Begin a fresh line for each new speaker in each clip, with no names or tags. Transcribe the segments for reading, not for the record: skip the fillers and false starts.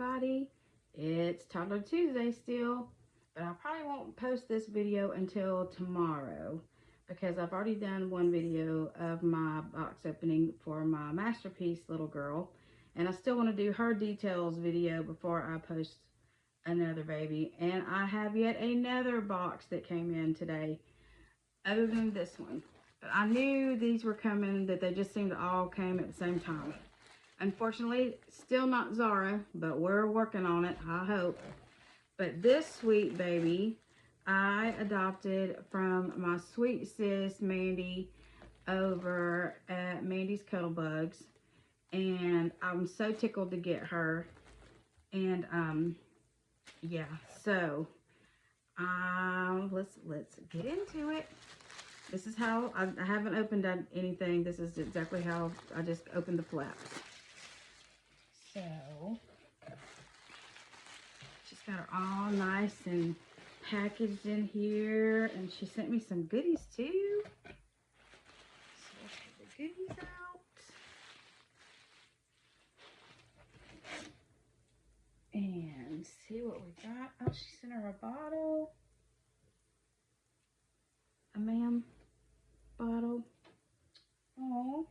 everybody. It's Toddler Tuesday still, but I probably won't post this video until tomorrow because I've already done one video of my box opening for my Masterpiece little girl, and I still want to do her details video before I post another baby. And I have yet another box that came in today other than this one. But I knew these were coming, that they just seemed to all came at the same time. Unfortunately, still not Zara, but we're working on it, I hope. But this sweet baby, I adopted from my sweet sis, Mandy, over at Mandy's Cuddle Bugs. And I'm so tickled to get her. And, yeah, so, let's get into it. This is how, I haven't opened anything. This is exactly how I just opened the flaps. So, she's got her all nice and packaged in here. And she sent me some goodies too. So let's get the goodies out. And see what we got. Oh, she sent her a bottle. A ma'am bottle. Oh.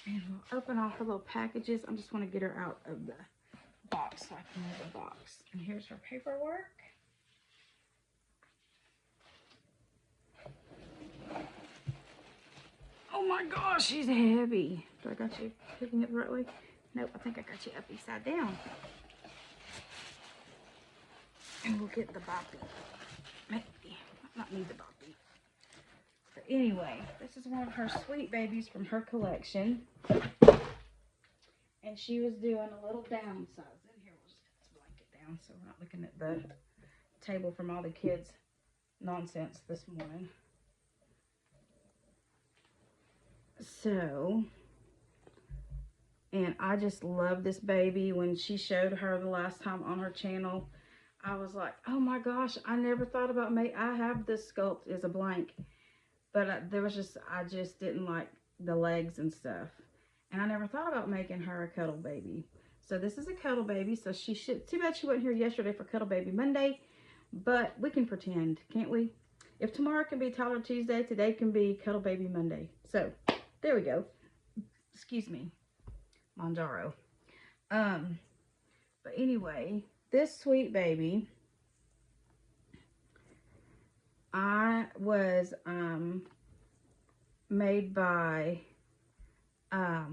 And we'll open all her little packages. I just want to get her out of the box so I can move the box. And here's her paperwork. Oh my gosh, she's heavy. Do I got you picking it the right way? Nope, I think I got you upside down. And we'll get the boppy. Maybe. Not need the boppy. But anyway, this is one of her sweet babies from her collection. And she was doing a little downsizing. Here, we'll just put this blanket down so we're not looking at the table from all the kids' nonsense this morning. So, and I just love this baby. When she showed her the last time on her channel, I was like, oh my gosh, I never thought about I have this sculpt as a blank, but I just didn't like the legs and stuff. And I never thought about making her a cuddle baby. So this is a cuddle baby. So she should, too bad she wasn't here yesterday for Cuddle Baby Monday, but we can pretend, can't we? If tomorrow can be Toddler Tuesday, today can be Cuddle Baby Monday. So there we go. Excuse me, Manjaro. But anyway, this sweet baby, I was made by,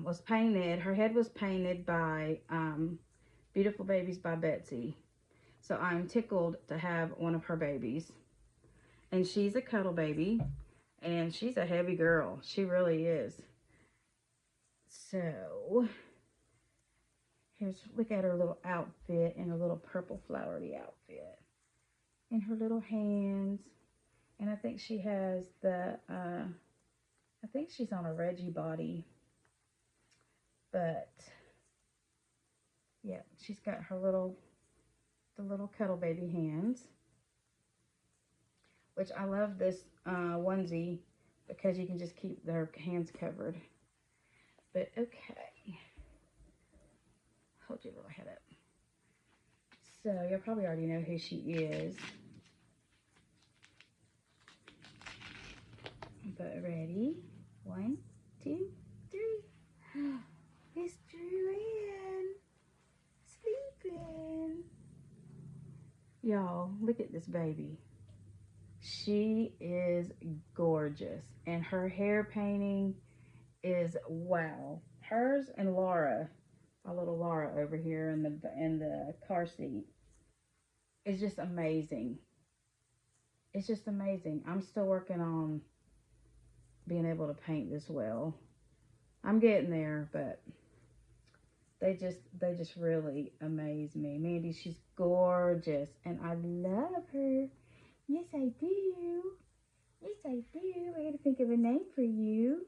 was painted, her head was painted by Beautiful Babies by Betsy. So I'm tickled to have one of her babies. And she's a cuddle baby, and she's a heavy girl. She really is. So, look at her little outfit and her little purple flowery outfit. And her little hands. And I think she has the, I think she's on a Reggie body. But, yeah, she's got her the little cuddle baby hands. Which I love this onesie because you can just keep their hands covered. But okay. Hold your little head up. So you'll probably already know who she is. But ready? 1, 2, 3. It's Julian sleeping. Y'all, look at this baby. She is gorgeous, and her hair painting is wow. Hers and Laura, my little Laura over here in the car seat, is just amazing. It's just amazing. I'm still working on being able to paint this well. I'm getting there, but they just really amaze me. Mandy, she's gorgeous, and I love her. Yes, I do. Yes, I do. I gotta think of a name for you.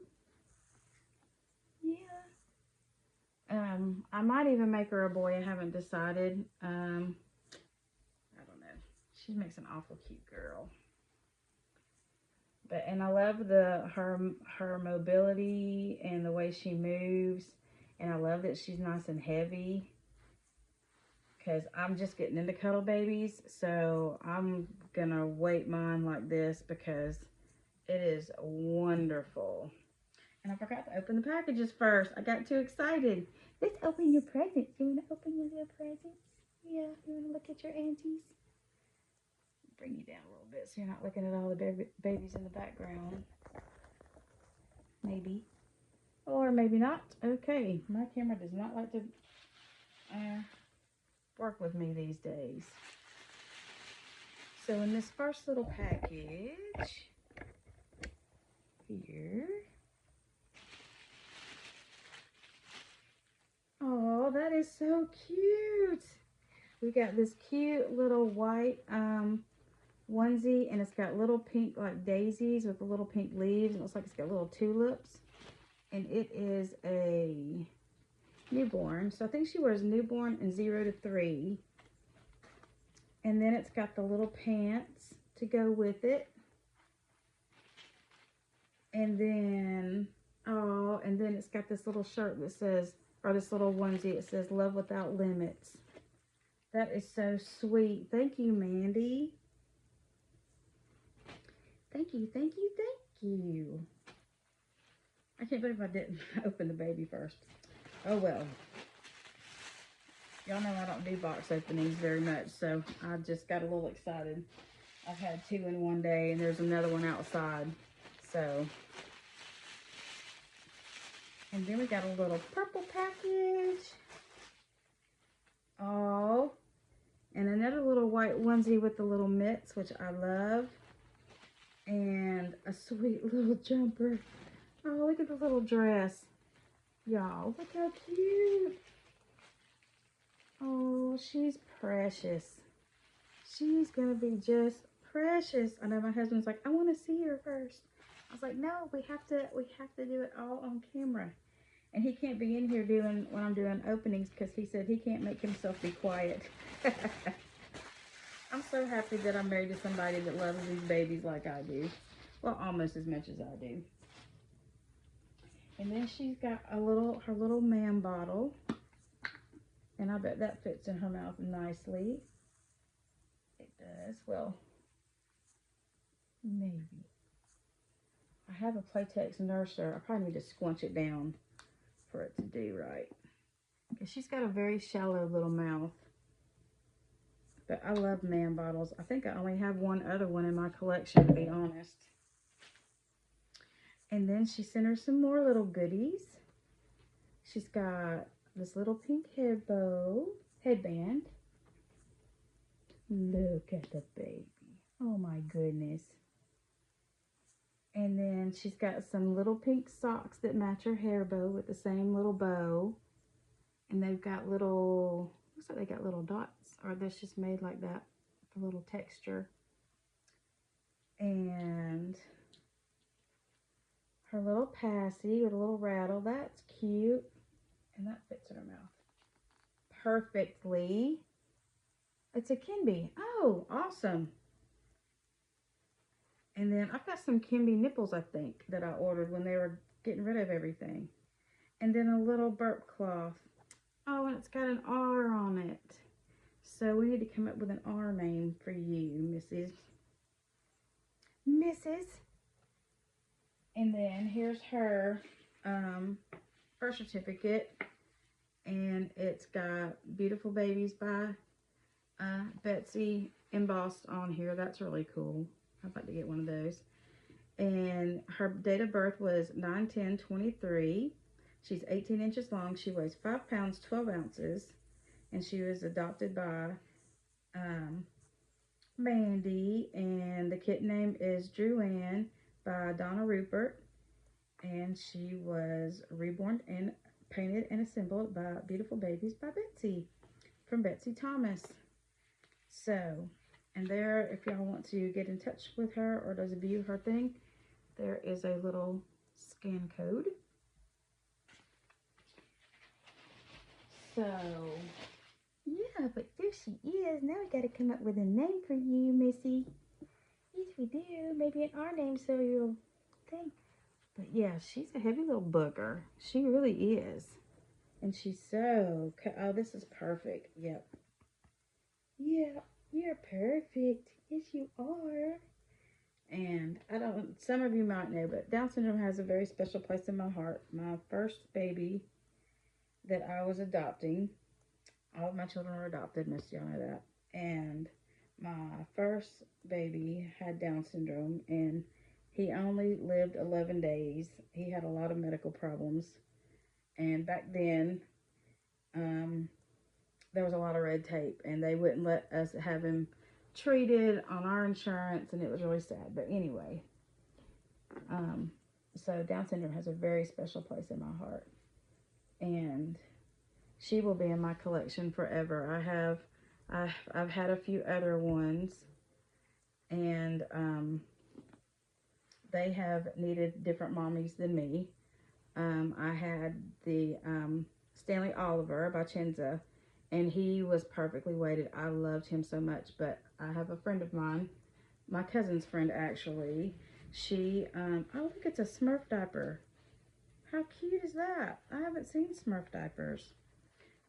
Yeah. I might even make her a boy. I haven't decided. I don't know. She makes an awful cute girl. And I love her mobility and the way she moves. And I love that she's nice and heavy. Because I'm just getting into cuddle babies. So I'm going to weight mine like this because it is wonderful. And I forgot to open the packages first. I got too excited. Let's open your presents. You want to open your little presents? Yeah, you want to look at your aunties? Bring you down a little bit so you're not looking at all the babies in the background. Maybe. Or maybe not. Okay, my camera does not like to work with me these days. So in this first little package here. Oh, that is so cute. We got this cute little white onesie, and it's got little pink like daisies with the little pink leaves. It looks like it's got little tulips. And it is a newborn. So I think she wears newborn and 0 to 3. And then it's got the little pants to go with it. And then, oh, and then it's got this little shirt that says, or this little onesie, it says Love Without Limits. That is so sweet. Thank you, Mandy. Thank you, thank you, thank you. I can't believe I didn't open the baby first. Oh well. Y'all know I don't do box openings very much, so I just got a little excited. I've had 2 in one day, and there's another one outside. So, and then we got a little purple package. Oh, and another little white onesie with the little mitts, which I love. And a sweet little jumper. Oh, look at the little dress. Y'all, look how cute. Oh, she's precious. She's gonna be just precious. I know my husband's like, I want to see her first. I was like, no, we have to do it all on camera. And he can't be in here doing when I'm doing openings because he said he can't make himself be quiet. I'm so happy that I'm married to somebody that loves these babies like I do. Well, almost as much as I do. And then she's got her little man bottle. And I bet that fits in her mouth nicely. It does. Well, maybe. I have a Playtex nurser. I probably need to squinch it down for it to do right. Because she's got a very shallow little mouth. But I love man bottles. I think I only have one other one in my collection, to be honest. And then she sent her some more little goodies. She's got this little pink headband. Look at the baby. Oh my goodness. And then she's got some little pink socks that match her hair bow with the same little bow. And they've got little, looks like they got little dots, or that's just made like that, the little texture. And her little passy with a little rattle, that's cute. And that fits in her mouth perfectly. It's a Kimby. Oh, awesome. And then I've got some Kimby nipples, I think, that I ordered when they were getting rid of everything. And then a little burp cloth. Oh, and it's got an R on it. So we need to come up with an R name for you, Mrs. And then here's her birth certificate. And it's got Beautiful Babies by Betsy embossed on here. That's really cool. I'd like to get one of those. And her date of birth was 9/10/23. She's 18 inches long. She weighs 5 pounds, 12 ounces. And she was adopted by Mandy. And the kitten name is Drew Ann by Donna Rupert. And she was reborn and painted and assembled by Beautiful Babies by Betsy, from Betsy Thomas. So, and there, if y'all want to get in touch with her or to view her thing, there is a little scan code. So, yeah, but there she is. Now we got to come up with a name for you, Missy. Yes, we do. Maybe in our name, so you'll think. But yeah, she's a heavy little booger. She really is. And she's so, oh, this is perfect. Yep. Yeah, you're perfect. Yes, you are. And I don't, some of you might know, but Down syndrome has a very special place in my heart. My first baby that I was adopting, all of my children were adopted, most of y'all know that. And my first baby had Down syndrome, and he only lived 11 days. He had a lot of medical problems. And back then, um, there was a lot of red tape, and they wouldn't let us have him treated on our insurance, and it was really sad. But anyway, um, so Down syndrome has a very special place in my heart, and she will be in my collection forever. I've had a few other ones, and they have needed different mommies than me. I had the Stanley Oliver by Chenza, and he was perfectly weighted. I loved him so much. But I have a friend of mine, my cousin's friend actually. She, oh look, it's a Smurf diaper. How cute is that? I haven't seen Smurf diapers.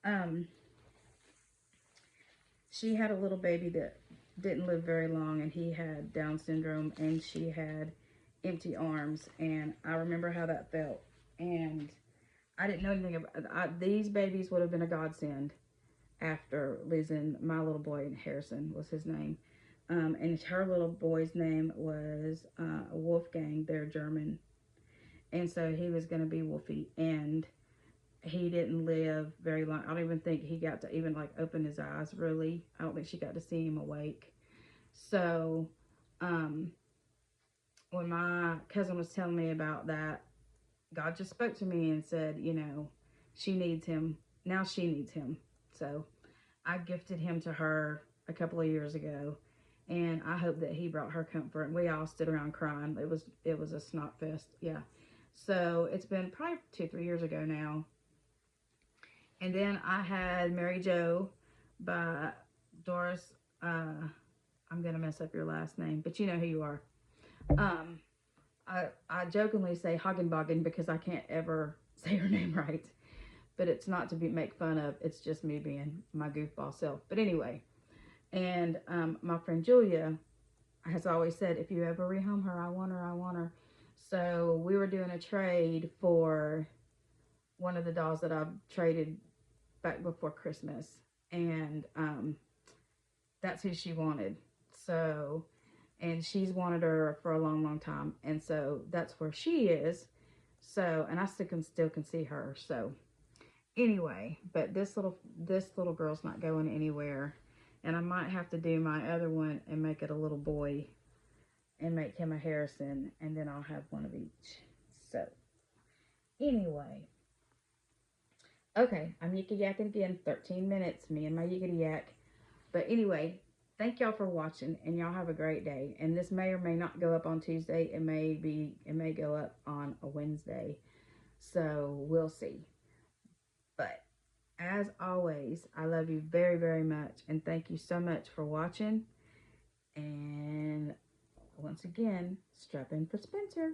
Um, she had a little baby that didn't live very long, and he had Down syndrome, and she had empty arms, and I remember how that felt. And I didn't know anything about these babies. Would have been a godsend after losing my little boy. Harrison was his name, and her little boy's name was Wolfgang. They're German, and so he was going to be Wolfie, and he didn't live very long. I don't even think he got to even like open his eyes, really. I don't think she got to see him awake. So um when my cousin was telling me about that, God just spoke to me and said, you know, she needs him. Now she needs him. So I gifted him to her a couple of years ago, and I hope that he brought her comfort. And we all stood around crying. It was a snot fest. Yeah. So it's been probably 2-3 years ago now. And then I had Mary Jo by Doris. I'm gonna mess up your last name, but you know who you are. Um, I jokingly say Hagenbogen because I can't ever say her name right, but it's not to be make fun of. It's just me being my goofball self. But anyway, and my friend Julia has always said, if you ever rehome her, I want her, I want her. So we were doing a trade for one of the dolls that I traded back before Christmas, and that's who she wanted. So, and she's wanted her for a long, long time, and so that's where she is. So, and I still can see her. So, anyway, but this little girl's not going anywhere, and I might have to do my other one and make it a little boy, and make him a Harrison, and then I'll have one of each. So, anyway, okay, I'm yicky yakking again. 13 minutes, me and my yickety yak. But anyway, thank y'all for watching, and y'all have a great day. And this may or may not go up on Tuesday. It may go up on a Wednesday. So we'll see. But as always, I love you very, very much, and thank you so much for watching. And once again, strap in for Spencer.